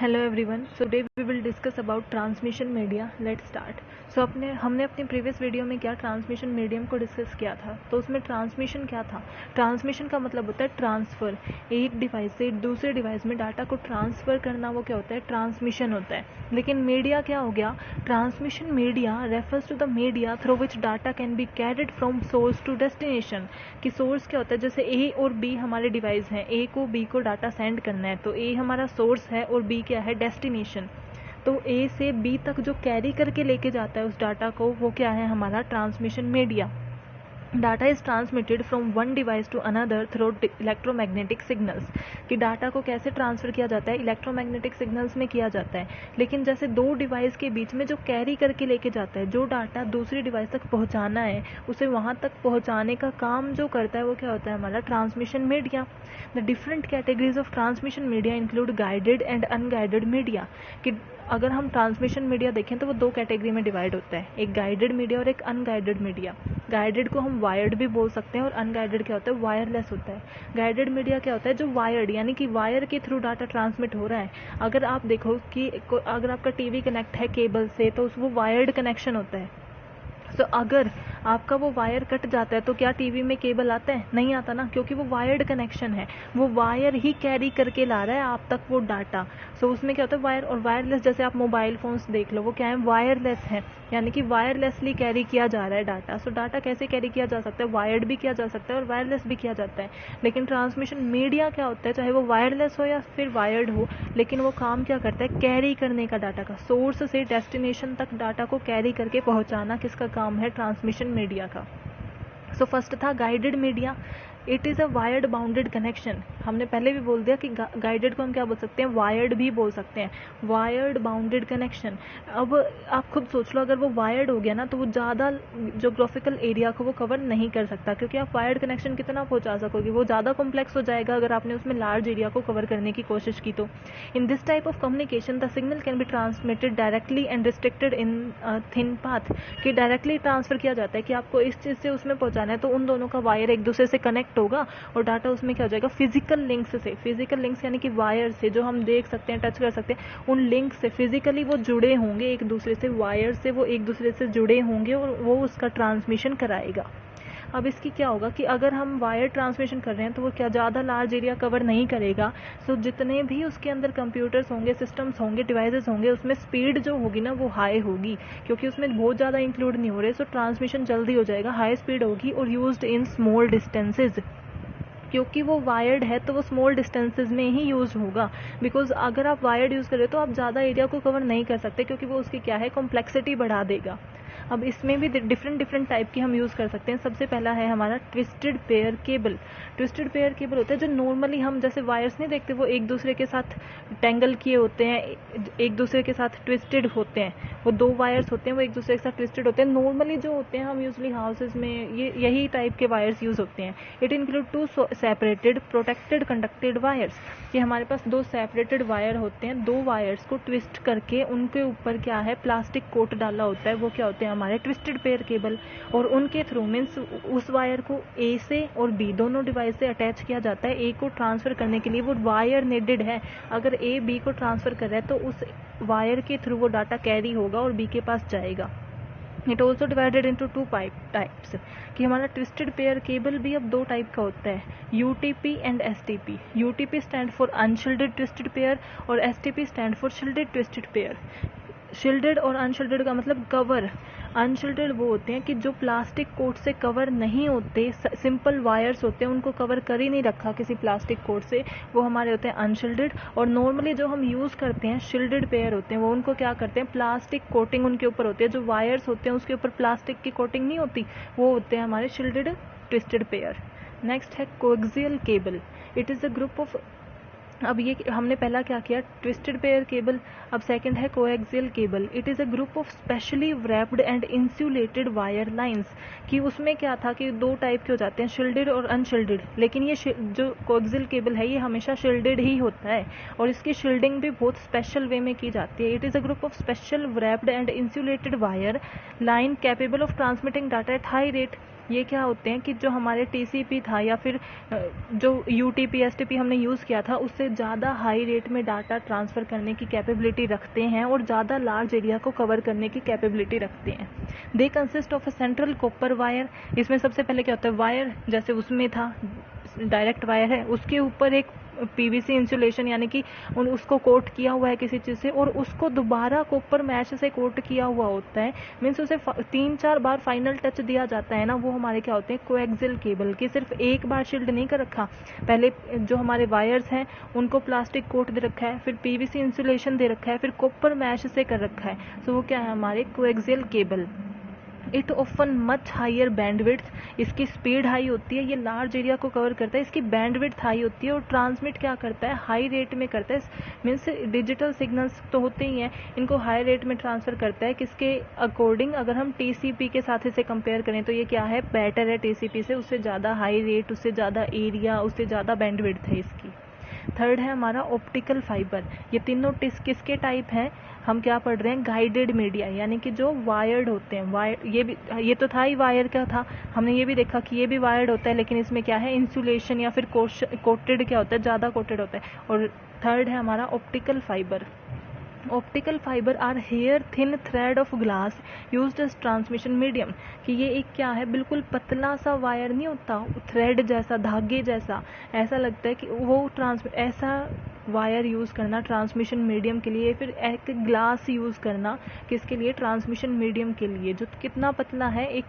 Hello everyone, so today we will discuss about transmission media. Let's start. So हमने अपनी previous video में क्या transmission medium को discuss किया था. तो उसमें ट्रांसमिशन क्या था. ट्रांसमिशन का मतलब होता है ट्रांसफ़र. एक डिवाइस से दूसरे डिवाइस में डाटा को ट्रांसफ़र करना, वो क्या होता है, ट्रांसमिशन होता है. लेकिन मीडिया क्या हो गया. Transmission media refers to the media through which data can be carried from source to destination. कि सोर्स क्या होता है, जैसे ए और बी हमारे डिवाइस हैं, ए को बी को डाटा सेंड करना है, तो ए हमारा सोर्स है और बी क्या है, डेस्टिनेशन. तो ए से बी तक जो कैरी करके लेके जाता है उस डाटा को, वो क्या है, हमारा transmission media. Data is transmitted from one device to another through electromagnetic signals. कि डाटा को कैसे ट्रांसफ़र किया जाता है, इलेक्ट्रोमैग्नेटिक सिग्नल्स में किया जाता है. लेकिन जैसे दो डिवाइस के बीच में जो कैरी करके लेके जाता है, जो डाटा दूसरी डिवाइस तक पहुंचाना है, उसे वहां तक पहुंचाने का काम जो करता है, वो क्या होता है, हमारा transmission media. The different categories of transmission media include guided and unguided media. कि अगर हम ट्रांसमिशन मीडिया देखें तो वो दो कैटेगरी में डिवाइड होता है, एक गाइडेड मीडिया और एक अनगाइडेड मीडिया. गाइडेड को हम वायर्ड भी बोल सकते हैं और अनगाइडेड क्या होता है, वायरलेस होता है. गाइडेड मीडिया क्या होता है, जो वायर्ड यानी कि वायर के थ्रू डाटा ट्रांसमिट हो रहा है. अगर आप देखो कि अगर आपका टीवी कनेक्ट है केबल से, तो वो वायर्ड कनेक्शन होता है. तो अगर आपका वो वायर कट जाता है तो क्या टीवी में केबल आता है, नहीं आता ना, क्योंकि वो वायर्ड कनेक्शन है. वो वायर ही कैरी करके ला रहा है आप तक वो डाटा. सो उसमें क्या होता है, वायर और वायरलेस. जैसे आप मोबाइल फोन्स देख लो, वो क्या है, वायरलेस है, यानी कि वायरलेसली कैरी किया जा रहा है डाटा. सो डाटा कैसे कैरी किया जा सकता है, वायर्ड भी किया जा सकता है और वायरलेस भी किया जाता है. लेकिन ट्रांसमिशन मीडिया क्या होता है, चाहे वो वायरलेस हो या फिर वायर्ड हो, लेकिन वो काम क्या करता है, कैरी करने का, डाटा का सोर्स से डेस्टिनेशन तक डाटा को कैरी करके पहुंचाना किसका काम है, ट्रांसमिशन मीडिया का. सो फर्स्ट था guided media. It is a wired bounded connection. हमने पहले भी बोल दिया कि गाइडेड को हम क्या बोल सकते हैं, वायर्ड भी बोल सकते हैं. Wired bounded connection. अब आप खुद सोच लो, अगर वो वायर्ड हो गया ना, तो वो ज़्यादा जोग्राफिकल एरिया को वो कवर नहीं कर सकता, क्योंकि आप वायर्ड कनेक्शन कितना पहुंचा सकोगे, वो ज़्यादा कॉम्प्लेक्स हो जाएगा अगर आपने उसमें लार्ज एरिया को कवर करने की कोशिश की तो. In this type of communication the signal can be transmitted directly and restricted in thin path. कि डायरेक्टली ट्रांसफ़र किया जाता है कि आपको इस चीज़ से उसमें पहुंचाना है, तो उन दोनों का वायर एक दूसरे से कनेक्ट होगा और डाटा उसमें क्या हो जाएगा, फिजिकल लिंक्स से. फिजिकल लिंक्स यानी कि वायर से, जो हम देख सकते हैं, टच कर सकते हैं, उन लिंक से फिजिकली वो जुड़े होंगे एक दूसरे से, वायर से वो एक दूसरे से जुड़े होंगे और वो उसका ट्रांसमिशन कराएगा. अब इसकी क्या होगा कि अगर हम वायर ट्रांसमिशन कर रहे हैं तो वो क्या ज़्यादा लार्ज एरिया कवर नहीं करेगा. सो जितने भी उसके अंदर कंप्यूटर्स होंगे, सिस्टम्स होंगे, डिवाइसेस होंगे, उसमें स्पीड जो होगी ना वो हाई होगी, क्योंकि उसमें बहुत ज़्यादा इंक्लूड नहीं हो रहे. सो ट्रांसमिशन जल्दी हो जाएगा, हाई स्पीड होगी और यूज्ड इन स्मॉल डिस्टेंसेज. क्योंकि वो वायर्ड है तो वो स्मॉल डिस्टेंसेज में ही यूज़ होगा. बिकॉज अगर आप वायर्ड यूज़ कर रहे हो तो आप ज़्यादा एरिया को कवर नहीं कर सकते, क्योंकि वो उसकी क्या है, कॉम्प्लेक्सिटी बढ़ा देगा. अब इसमें भी डिफरेंट टाइप की हम यूज़ कर सकते हैं. सबसे पहला है हमारा twisted pair cable. Twisted pair cable होता है जो नॉर्मली हम जैसे वायर्स नहीं देखते, वो एक दूसरे के साथ टेंगल किए होते हैं, एक दूसरे के साथ ट्विस्टेड होते हैं. वो दो वायर्स होते हैं, वो एक दूसरे के साथ ट्विस्टेड होते हैं. नॉर्मली जो होते हैं, हम यूजली हाउसेज में ये यही टाइप के वायर्स यूज़ होते हैं. It include to separated protected conducted wires. कि हमारे पास दो सेपरेटेड वायर होते हैं, दो वायर्स को ट्विस्ट करके उनके ऊपर क्या है, प्लास्टिक कोट डाला होता है, वो क्या होते हैं, हमारे ट्विस्टेड पेयर केबल. और उनके थ्रू मीन्स उस वायर को ए से और बी दोनों डिवाइस से अटैच किया जाता है. ए को ट्रांसफ़र करने के लिए वो वायर नीडेड है. अगर ए बी को ट्रांसफ़र कर रहा है तो उस वायर के थ्रू वो डाटा कैरी होगा और बी के पास जाएगा. It also divided into two types. कि हमारा ट्विस्टेड पेयर केबल भी अब दो टाइप का होता है, UTP and STP. UTP stand for unshielded twisted pair और STP stand for shielded twisted pair. Shielded और अनशिल्डेड का मतलब कवर. अनशिल्डेड वो होते हैं कि जो प्लास्टिक कोट से कवर नहीं होते, सिंपल वायर्स होते हैं, उनको कवर कर ही नहीं रखा किसी प्लास्टिक कोट से, वो हमारे होते हैं अनशिल्डेड. और नॉर्मली जो हम यूज़ करते हैं शिल्डेड पेयर होते हैं, वो उनको क्या करते हैं, प्लास्टिक कोटिंग उनके ऊपर होती है. जो वायर्स होते हैं उसके ऊपर प्लास्टिक की कोटिंग नहीं होती, वो होते हैं हमारे शिल्डेड ट्विस्टेड पेयर. नेक्स्ट है coaxial cable. It is a group of. अब ये हमने पहला क्या किया, ट्विस्टेड पेयर केबल. अब सेकंड है coaxial cable. It is a group of specially wrapped and insulated wire lines. कि उसमें क्या था कि दो टाइप के हो जाते हैं, शिल्डेड और अनशिल्डेड. लेकिन ये जो कोएक्सियल केबल है ये हमेशा शिल्डेड ही होता है और इसकी शिल्डिंग भी बहुत स्पेशल वे में की जाती है. It is a group of special wrapped and insulated wire line capable of transmitting data at high rate. ये क्या होते हैं कि जो हमारे टीसीपी था या फिर जो यूटीपी एसटीपी हमने यूज़ किया था उससे ज़्यादा हाई रेट में डाटा ट्रांसफ़र करने की कैपेबिलिटी रखते हैं और ज़्यादा लार्ज एरिया को कवर करने की कैपेबिलिटी रखते हैं। They consist of a central copper wire. इसमें सबसे पहले क्या होता है, वायर जैसे उसमें था डायरेक्ट वायर है, उसके ऊपर एक पीवीसी इंसुलेशन यानी कि उसको कोट किया हुआ है किसी चीज़ से और उसको दोबारा कॉपर मैश से कोट किया हुआ होता है। मीन्स उसे 3-4 बार फाइनल टच दिया जाता है ना, वो हमारे क्या होते हैं कोएक्सियल केबल की। सिर्फ एक बार शील्ड नहीं कर रखा, पहले जो हमारे वायर्स हैं उनको प्लास्टिक कोट दे रखा है, फिर पीवीसी इंसुलेशन दे रखा है, फिर कॉपर मैश से कर रखा है। सो वो क्या है हमारे कोएक्सियल केबल। इट ऑफन मच हायर बैंडविड्थ। इसकी स्पीड हाई होती है, ये लार्ज एरिया को कवर करता है, इसकी बैंडविड्थ हाई होती है और ट्रांसमिट क्या करता है हाई रेट में करता है। मीन्स डिजिटल सिग्नल्स तो होते ही हैं, इनको हाई रेट में ट्रांसफ़र करता है। किसके अकॉर्डिंग, अगर हम टीसीपी के साथ इसे कंपेयर करें तो ये क्या है बेटर है टीसीपी से, उससे ज़्यादा हाई रेट, उससे ज़्यादा एरिया, उससे ज़्यादा बैंडविड्थ है इसकी। थर्ड है हमारा ऑप्टिकल फाइबर। ये तीनों किसके टाइप हैं, हम क्या पढ़ रहे हैं गाइडेड मीडिया, यानी कि जो वायर्ड होते हैं। वायर ये तो था ही वायर का था, हमने ये भी देखा कि ये भी वायर्ड होता है, लेकिन इसमें क्या है इंसुलेशन या फिर कोटेड क्या होता है, ज़्यादा कोटेड होता है। और थर्ड है हमारा optical fibre. Optical fibre are hair thin thread of glass used as transmission medium. कि ये एक क्या है बिल्कुल पतला सा वायर नहीं होता, थ्रेड जैसा, धागे जैसा, ऐसा लगता है कि वो ऐसा वायर यूज़ करना ट्रांसमिशन मीडियम के लिए, फिर एक ग्लास यूज़ करना किसके लिए, ट्रांसमिशन मीडियम के लिए, जो कितना पतला है एक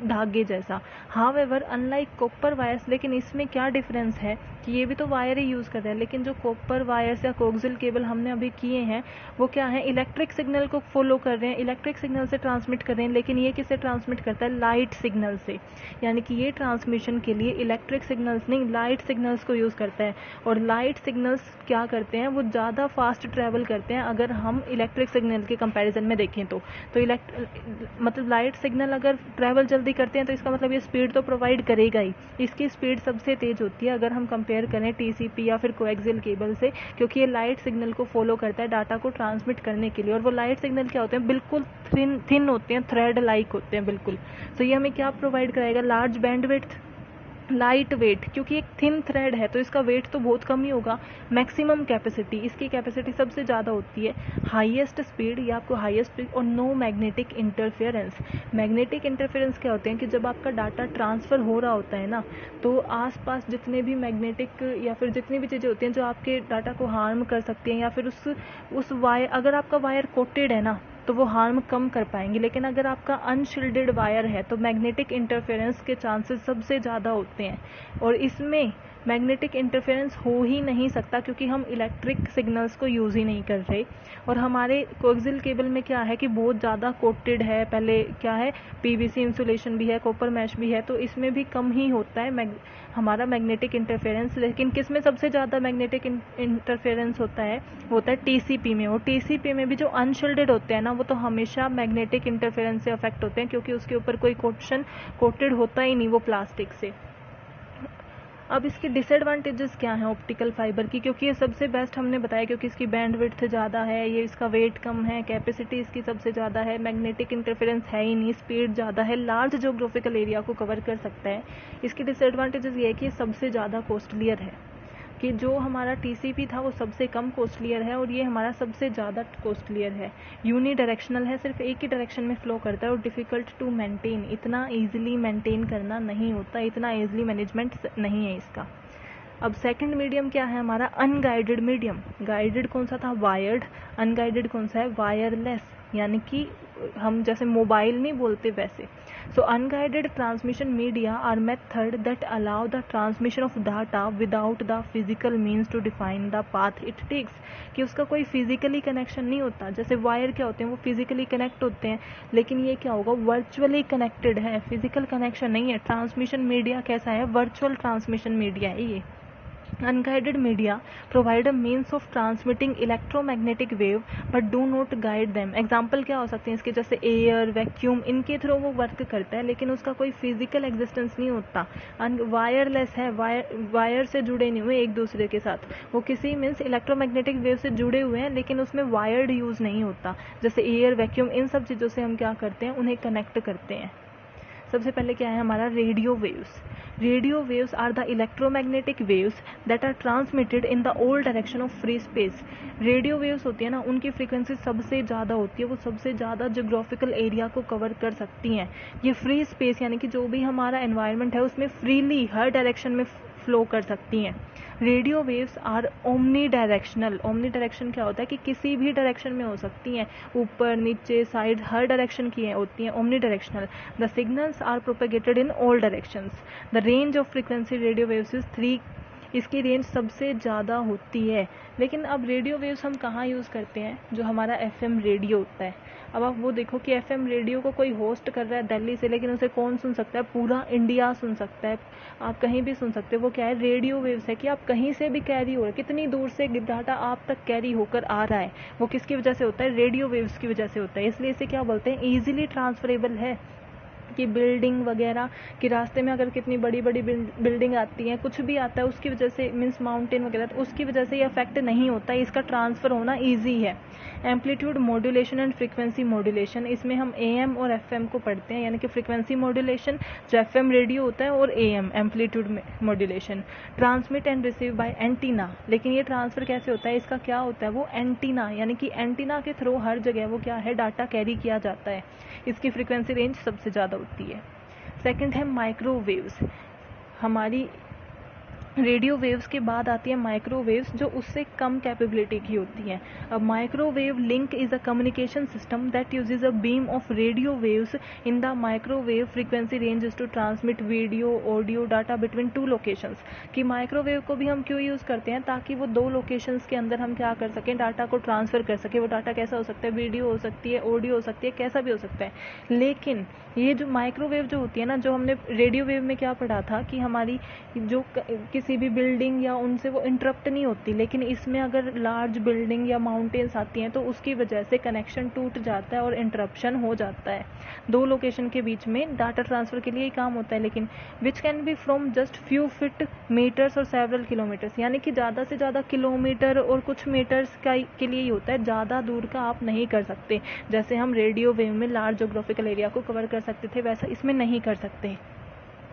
धागे जैसा। हाउएवर अनलाइक कॉपर वायर्स, लेकिन इसमें क्या डिफरेंस है कि ये भी तो वायर ही यूज़ कर रहे हैं, लेकिन जो कॉपर वायर्स या कोक्सियल केबल हमने अभी किए हैं वो क्या है इलेक्ट्रिक सिग्नल को फॉलो कर रहे हैं, इलेक्ट्रिक सिग्नल से ट्रांसमिट कर रहे हैं। लेकिन ये किससे ट्रांसमिट करता है, लाइट सिग्नल से। यानी कि ये ट्रांसमिशन के लिए इलेक्ट्रिक सिग्नल्स नहीं लाइट सिग्नल्स को यूज़ करता है। और लाइट सिग्नल्स क्या करते हैं, वो ज़्यादा फास्ट ट्रैवल करते हैं अगर हम इलेक्ट्रिक सिग्नल के कंपैरिजन में देखें तो मतलब लाइट सिग्नल अगर ट्रैवल जल्दी करते हैं तो इसका मतलब ये स्पीड तो प्रोवाइड करेगा ही। इसकी स्पीड सबसे तेज़ होती है अगर हम कंपेयर करें टीसीपी या फिर कोएक्सियल केबल से, क्योंकि ये लाइट सिग्नल को फॉलो करता है डाटा को ट्रांसमिट करने के लिए। और वो लाइट सिग्नल क्या होते हैं, बिल्कुल थिन होते हैं, थ्रेड लाइक होते हैं बिल्कुल। तो ये हमें क्या प्रोवाइड कराएगा, लार्ज बैंडविड्थ, लाइट वेट, क्योंकि एक थिन थ्रेड है तो इसका वेट तो बहुत कम ही होगा। मैक्सिमम कैपेसिटी, इसकी कैपेसिटी सबसे ज़्यादा होती है। हाईएस्ट स्पीड, ये आपको हाईएस्ट स्पीड, और no magnetic interference. Magnetic interference क्या होते हैं कि जब आपका डाटा ट्रांसफ़र हो रहा होता है ना, तो आसपास जितने भी मैग्नेटिक या फिर जितनी भी चीज़ें होती हैं जो आपके डाटा को हार्म कर सकती हैं, या फिर उस वायर, अगर आपका वायर कोटेड है ना तो वो हार्म कम कर पाएंगे। लेकिन अगर आपका अनशील्डेड वायर है तो मैग्नेटिक इंटरफेरेंस के चांसेस सबसे ज़्यादा होते हैं। और इसमें मैग्नेटिक इंटरफेरेंस हो ही नहीं सकता क्योंकि हम इलेक्ट्रिक सिग्नल्स को यूज़ ही नहीं कर रहे। और हमारे कोएक्सियल केबल में क्या है कि बहुत ज़्यादा कोटेड है, पहले क्या है पीवीसी इंसुलेशन भी है, कॉपर मैश भी है, तो इसमें भी कम ही होता है हमारा मैग्नेटिक इंटरफेरेंस। लेकिन किस में सबसे ज़्यादा मैग्नेटिक इंटरफेरेंस होता है टीसीपी में। और टीसीपी में भी जो अनशील्डेड होते हैं ना वो तो हमेशा मैग्नेटिक इंटरफेरेंस से अफेक्ट होते हैं, क्योंकि उसके ऊपर कोई कोटेड होता ही नहीं वो प्लास्टिक से। अब इसके डिसएडवांटेजेस क्या हैं ऑप्टिकल फाइबर की, क्योंकि ये सबसे बेस्ट हमने बताया क्योंकि इसकी बैंडविड्थ ज़्यादा है, ये इसका वेट कम है, कैपेसिटी इसकी सबसे ज़्यादा है, मैग्नेटिक इंटरफेरेंस है ही नहीं, स्पीड ज़्यादा है, लार्ज ज्योग्राफिकल एरिया को कवर कर सकता है। इसकी डिसएडवांटेजेस ये है कि ये सबसे ज़्यादा कॉस्टलियर है, कि जो हमारा टीसीपी था वो सबसे कम कॉस्टलियर है और ये हमारा सबसे ज़्यादा कॉस्टलियर है। यूनी डायरेक्शनल है, सिर्फ एक ही डायरेक्शन में फ्लो करता है और डिफ़िकल्ट टू मेंटेन, इतना ईजिली मेंटेन करना नहीं होता, इतना ईजिली मैनेजमेंट नहीं है इसका। अब सेकंड मीडियम क्या है हमारा, अनगाइडेड मीडियम। गाइडेड कौन सा था, वायर्ड। अनगाइडेड कौन सा है, वायरलेस, यानी कि हम जैसे मोबाइल नहीं बोलते वैसे। So unguided transmission media are method that allow the transmission of data without the physical means to define the path it takes. कि उसका कोई फिजिकली कनेक्शन नहीं होता, जैसे वायर क्या होते हैं वो फिजिकली कनेक्ट होते हैं, लेकिन ये क्या होगा वर्चुअली कनेक्टेड है, फिजिकल कनेक्शन नहीं है। ट्रांसमिशन मीडिया कैसा है, वर्चुअल ट्रांसमिशन मीडिया है ये। Unguided media provide a means of transmitting electromagnetic wave but do not guide them. Example क्या हो सकते हैं इसके, जैसे एयर, वैक्यूम, इनके थ्रू वो वर्क करता है लेकिन उसका कोई फिजिकल एग्जिस्टेंस नहीं होता। वायरलेस है, वायर से जुड़े नहीं हुए एक दूसरे के साथ, वो किसी मीन्स इलेक्ट्रोमैग्नेटिक वेव से जुड़े हुए हैं लेकिन उसमें वायर्ड यूज़ नहीं होता। जैसे एयर, वैक्यूम, इन सब चीज़ों से हम क्या करते हैं, उन्हें कनेक्ट करते हैं। सबसे पहले क्या है हमारा radio waves. Radio waves are the electromagnetic waves that are transmitted in the all direction of free space. Radio waves होती है ना, उनकी फ्रीक्वेंसी सबसे ज़्यादा होती है, वो सबसे ज़्यादा जोग्राफिकल एरिया को कवर कर सकती हैं। ये फ्री स्पेस यानी कि जो भी हमारा एनवायरनमेंट है उसमें फ्रीली हर डायरेक्शन में फ्लो कर सकती हैं। Radio waves are omnidirectional. Omni direction क्या होता है कि किसी भी डायरेक्शन में हो सकती हैं, ऊपर नीचे साइड हर डायरेक्शन की होती हैं, omnidirectional. The signals are propagated in all directions. The range of frequency radio waves is 3। इसकी रेंज सबसे ज़्यादा होती है। लेकिन अब रेडियो वेव्स हम कहाँ यूज़ करते हैं, जो हमारा एफएम रेडियो होता है। अब आप वो देखो कि एफएम रेडियो को कोई होस्ट कर रहा है दिल्ली से, लेकिन उसे कौन सुन सकता है, पूरा इंडिया सुन सकता है, आप कहीं भी सुन सकते हो। वो क्या है, रेडियो वेव्स है कि आप कहीं से भी कैरी हो रहा है, कितनी दूर से डाटा आप तक कैरी होकर आ रहा है, वो किसकी वजह से होता है, रेडियो वेव्स की वजह से होता है। इसलिए इसे क्या बोलते हैं, ईजिली ट्रांसफरेबल है। कि बिल्डिंग वगैरह के रास्ते में अगर कितनी बड़ी बड़ी बिल्डिंग आती है, कुछ भी आता है, उसकी वजह से मीन्स माउंटेन वगैरह, तो उसकी वजह से ये अफेक्ट नहीं होता है, इसका ट्रांसफ़र होना ईजी है। Amplitude modulation and frequency modulation, इसमें हम एएम और एफएम को पढ़ते हैं, यानी कि फ्रीक्वेंसी मॉड्यूलेशन जो एफएम रेडियो होता है, और am amplitude modulation. Transmit and receive by antenna, लेकिन ये ट्रांसफ़र कैसे होता है, इसका क्या होता है, वो एंटीना यानी कि एंटीना के थ्रू हर जगह वो क्या है, डाटा कैरी किया जाता है। इसकी फ्रीक्वेंसी रेंज सबसे ज़्यादा होती है। सेकंड है माइक्रोवेव्स। हमारी रेडियो वेव्स के बाद आती है माइक्रोवेव्स, जो उससे कम कैपेबिलिटी की होती हैं। अब microwave link is a communication system that uses a beam of radio waves in the microwave frequency range to transmit video audio data between 2 locations. कि माइक्रोवेव को भी हम क्यों यूज़ करते हैं, ताकि वो 2 लोकेशंस के अंदर हम क्या कर सकें, डाटा को ट्रांसफ़र कर सकें। वो डाटा कैसा हो सकता है, वीडियो हो सकती है, ऑडियो हो सकती है, कैसा भी हो सकता है। लेकिन ये जो माइक्रोवेव जो होती है ना, जो हमने रेडियो वेव में क्या पढ़ा था कि हमारी जो किसी भी बिल्डिंग या उनसे वो इंटरप्ट नहीं होती, लेकिन इसमें अगर लार्ज बिल्डिंग या माउंटेन्स आती हैं तो उसकी वजह से कनेक्शन टूट जाता है और इंटरप्शन हो जाता है। 2 लोकेशन के बीच में डाटा ट्रांसफ़र के लिए ही काम होता है, लेकिन which can be from just few feet metres और सेवरल किलोमीटर्स, यानी कि ज़्यादा से ज़्यादा किलोमीटर और कुछ मीटर्स का के लिए ही होता है, ज़्यादा दूर का आप नहीं कर सकते। जैसे हम रेडियो वेव में लार्ज जोग्राफिकल एरिया को कवर कर सकते थे, वैसा इसमें नहीं कर सकते।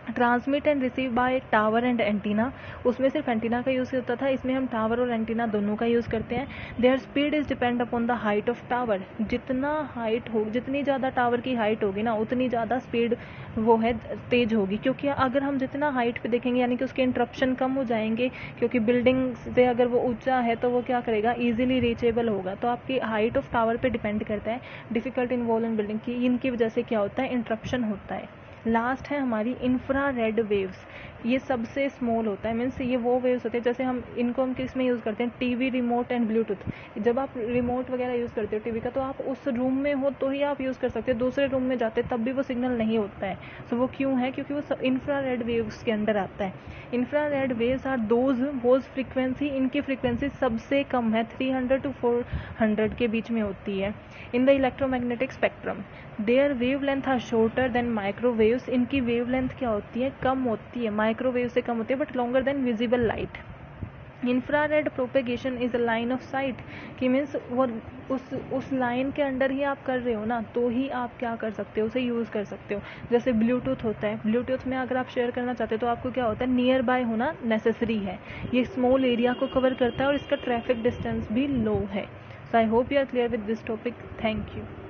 Transmit and receive by tower and antenna, उसमें सिर्फ एंटीना का यूज़ होता था, इसमें हम टावर और एंटीना दोनों का यूज़ करते हैं। There speed is depend upon the height of tower. जितना हाइट हो, जितनी ज़्यादा टावर की हाइट होगी ना, उतनी ज़्यादा स्पीड वो है तेज होगी। क्योंकि अगर हम जितना हाइट पे देखेंगे, यानी कि उसके इंटरप्शन कम हो जाएंगे, क्योंकि बिल्डिंग से अगर वो ऊंचा है तो वो क्या करेगा, ईजिली रीचेबल होगा। तो आपकी हाइट ऑफ टावर पे डिपेंड करता है। डिफिकल्ट इन्वॉल्व इन बिल्डिंग की, इनकी वजह से क्या होता है, इंटरप्शन होता है। लास्ट है हमारी इंफ्रारेड वेव्स। ये सबसे स्मॉल होता है, मीन्स ये वो वेव्स होते हैं, जैसे इनको हम किस में यूज़ करते हैं, टीवी रिमोट एंड ब्लूटूथ। जब आप रिमोट वगैरह यूज़ करते हो टीवी का, तो आप उस रूम में हो तो ही आप यूज़ कर सकते हो, दूसरे रूम में जाते तब भी वो सिग्नल नहीं होता है। सो वो क्यों है, क्योंकि वो इंफ्रारेड वेव्स के अंडर आता है। Infrared waves are those frequency, इनकी फ्रीक्वेंसी सबसे कम है, 300 to 400 के बीच में होती है। In the electromagnetic spectrum their wavelength are shorter than microwaves, इनकी वेव लेंथ क्या होती है, कम होती है, माइक्रोवेव से कम होती है, but longer than visible light. Infrared propagation is a line of site, कि मीन्स वो उस लाइन के अंडर ही आप कर रहे हो ना, तो ही आप क्या कर सकते हो, उसे यूज़ कर सकते हो। जैसे ब्लूटूथ होता है, ब्लूटूथ में अगर आप शेयर करना चाहते हो तो आपको क्या होता है, नियर बाय होना नेसेसरी है। ये स्मॉल एरिया को कवर करता है और इसका ट्रैफिक डिस्टेंस भी लो है। So I hope you are clear with this topic. Thank you.